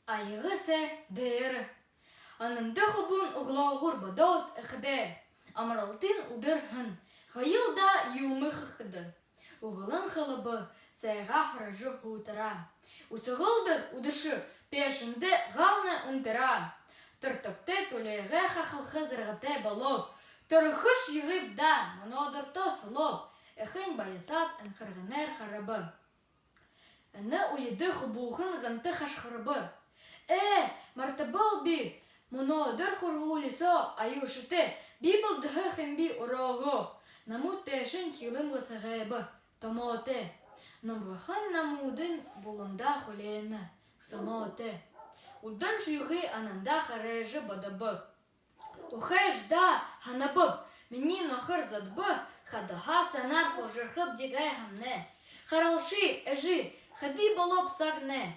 Айығысы дәрі. Анынды хубун углауғыр бадот әқді. Амаралтын удырхын. Хайылда юмы хықыды. Уғылын қылыбы сайға хыражы хутыра. Усығылды удышы пешінді ғалны ұндыра. Тұртыпты төлеғі қақылқы зырғыты болып. Тұрықыш үйгіп да мұнодырты сұлып. Әхін байысат әнқырғынер қарабы. Әні ұйыды хубуғын ғынты қашқырыбы. Мартабыл би, мұнодыр құрғулисо айушыты. Би бұлдығы хэмби ұроғы. Намуд тәшін хилым ғысығайбы. Тамоты. Намғахан намудын бұлында құлейіні. Самоты. Удын шүйгі анында қарайжы бадабы. Ухайжда ханабып. Менин охыр задбы. Хадаха санар құлжырқып дегай хамне. Қаралшы әжі. Хади болып сағне.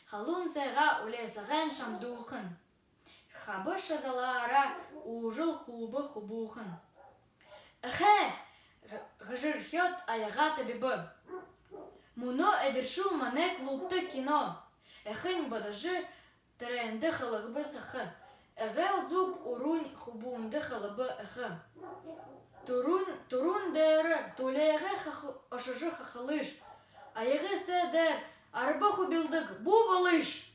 Халун сайға үлесіған шамдуқын. Хабы шадалара ұжыл хубы хубуқын. Ғыжырхет аяға табибы. Мұны әдіршу мане клубты кино. Әхін бадажы тірәнді қылығыбы сақы. Әғел зуб урун хубуынды қылыбы әхі. Турун дәрі төлеғі ашыжы қақылыш. Аяғы сәдір арба хубилдық бұ балыш.